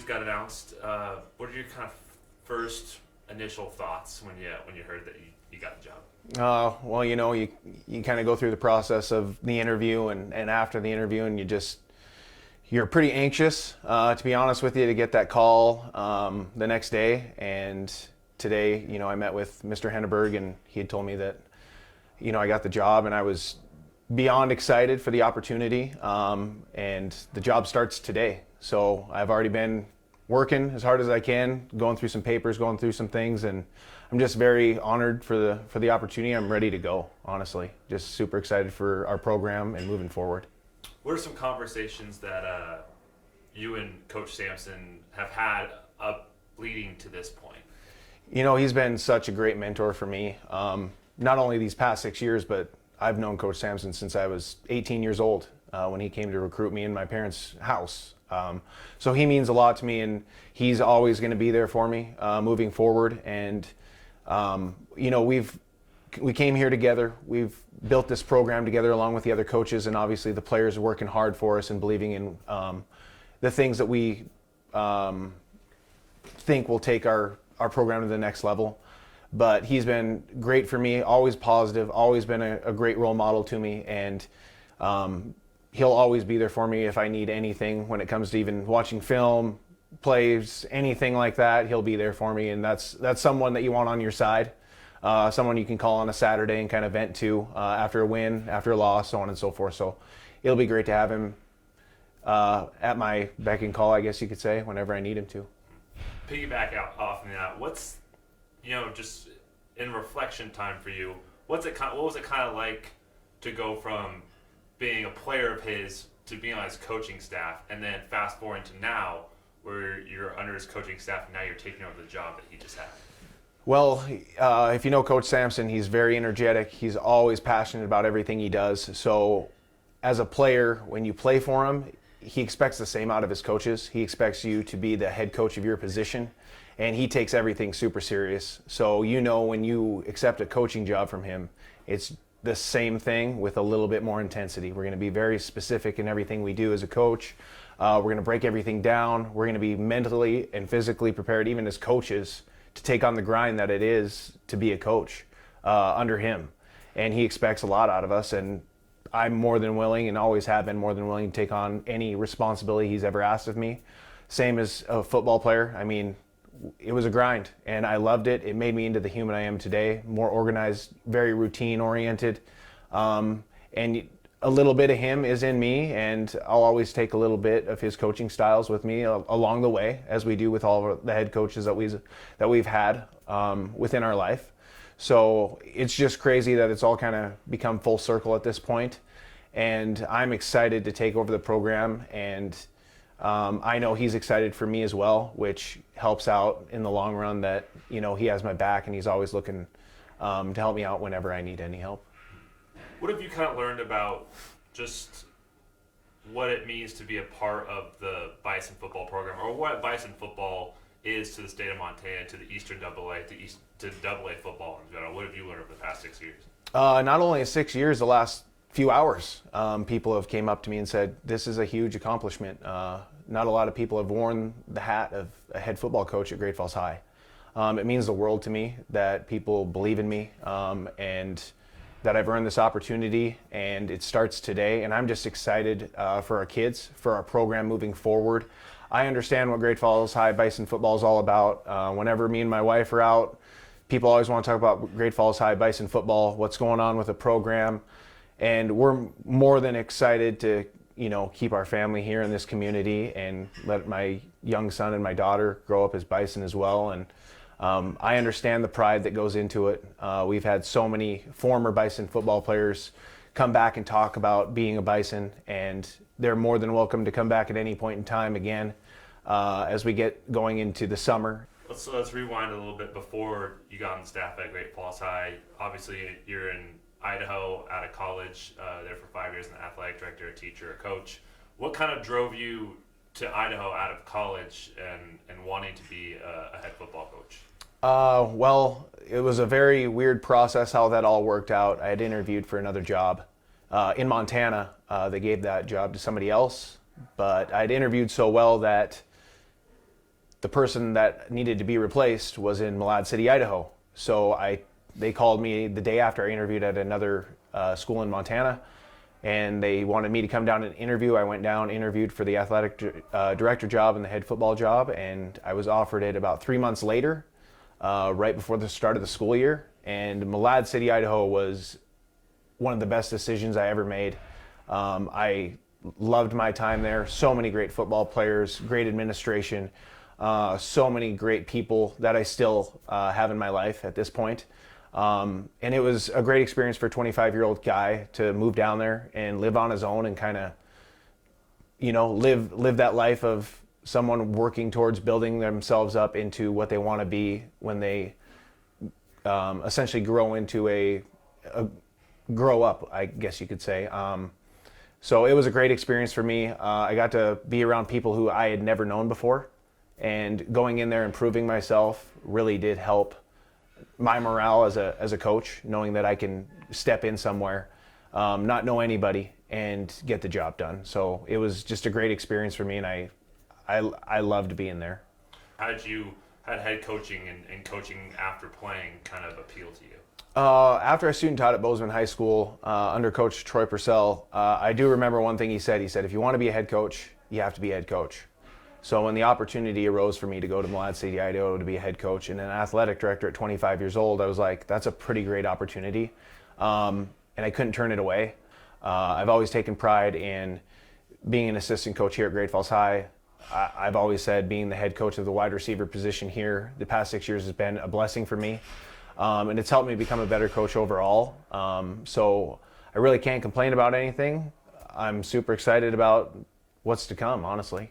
got announced. What are your kind of first initial thoughts when you heard that you got the job? Well, you kind of go through the process of the interview and after the interview, and you're pretty anxious, to be honest with you, to get that call the next day. And today, I met with Mr. Henneberg, and he had told me that, I got the job, and I was beyond excited for the opportunity. And the job starts today. So I've already been working as hard as I can, going through some papers, going through some things, and I'm just very honored for the opportunity. I'm ready to go, honestly. Just super excited for our program and moving forward. What are some conversations that you and Coach Sampson have had up leading to this point? He's been such a great mentor for me. Not only these past 6 years, but I've known Coach Sampson since I was 18 years old when he came to recruit me in my parents' house. So he means a lot to me, and he's always going to be there for me moving forward. And we came here together. We've built this program together along with the other coaches, and obviously the players are working hard for us and believing in the things that we think will take our program to the next level. But he's been great for me, always positive, always been a great role model to me, and he'll always be there for me if I need anything when it comes to even watching film, plays, anything like that. He'll be there for me, and that's someone that you want on your side, someone you can call on a Saturday and kind of vent to after a win, after a loss, so on and so forth. So it'll be great to have him at my beck and call, I guess you could say, whenever I need him to. Piggyback off of that, what's, just in reflection time for you, what was it kind of like to go from being a player of his to being on his coaching staff, and then fast forward to now where you're under his coaching staff and now you're taking over the job that he just had? Well, if you know Coach Sampson, he's very energetic. He's always passionate about everything he does. So as a player, when you play for him, he expects the same out of his coaches. He expects you to be the head coach of your position, and he takes everything super serious. So when you accept a coaching job from him, it's the same thing with a little bit more intensity. We're going to be very specific in everything we do as a coach. We're going to break everything down. We're going to be mentally and physically prepared, even as coaches, to take on the grind that it is to be a coach under him. And he expects a lot out of us, and I'm more than willing, and always have been more than willing, to take on any responsibility he's ever asked of me. Same as a football player. I mean, it was a grind, and I loved it. It made me into the human I am today, more organized, very routine-oriented. And a little bit of him is in me, and I'll always take a little bit of his coaching styles with me along the way, as we do with all of the head coaches that we've had within our life. So it's just crazy that it's all kind of become full circle at this point. And I'm excited to take over the program, and I know he's excited for me as well, which helps out in the long run that, he has my back, and he's always looking to help me out whenever I need any help. What have you kind of learned about just what it means to be a part of the Bison football program, or what Bison football is to the state of Montana, to the Eastern AA, to AA football in general? What have you learned over the past 6 years? Not only 6 years, the last few hours, people have came up to me and said, this is a huge accomplishment. Not a lot of people have worn the hat of a head football coach at Great Falls High. It means the world to me that people believe in me, and that I've earned this opportunity, and it starts today. And I'm just excited for our kids, for our program moving forward. I understand what Great Falls High Bison football is all about. Whenever me and my wife are out, people always want to talk about Great Falls High Bison football, what's going on with the program. And we're more than excited to, keep our family here in this community and let my young son and my daughter grow up as Bison as well. And I understand the pride that goes into it. We've had so many former Bison football players come back and talk about being a Bison, and they're more than welcome to come back at any point in time again as we get going into the summer. Let's rewind a little bit before you got on the staff at Great Falls High. Obviously, you're in Idaho out of college, there for 5 years, an athletic director, a teacher, a coach. What kind of drove you to Idaho out of college and wanting to be a head football coach? Well, it was a very weird process how that all worked out. I had interviewed for another job in Montana. They gave that job to somebody else, but I'd interviewed so well that the person that needed to be replaced was in Malad City, Idaho. So they called me the day after I interviewed at another school in Montana, and they wanted me to come down and interview. I went down, interviewed for the athletic director job and the head football job, and I was offered it about 3 months later, right before the start of the school year. And Malad City, Idaho was one of the best decisions I ever made. I loved my time there. So many great football players, great administration, so many great people that I still have in my life at this point. And it was a great experience for a 25-year-old guy to move down there and live on his own and kind of, live that life of someone working towards building themselves up into what they want to be when they essentially grow up, I guess you could say. So it was a great experience for me. I got to be around people who I had never known before, and going in there and proving myself really did help my morale as a coach, knowing that I can step in somewhere, not know anybody, and get the job done. So it was just a great experience for me, and I loved being there. How had head coaching and coaching after playing kind of appeal to you? After I student taught at Bozeman High School under Coach Troy Purcell, I do remember one thing he said. He said, if you want to be a head coach, you have to be a head coach. So when the opportunity arose for me to go to Malad City, Idaho to be a head coach and an athletic director at 25 years old, I was like, that's a pretty great opportunity. And I couldn't turn it away. I've always taken pride in being an assistant coach here at Great Falls High. I've always said being the head coach of the wide receiver position here the past 6 years has been a blessing for me. And it's helped me become a better coach overall. So I really can't complain about anything. I'm super excited about what's to come, honestly.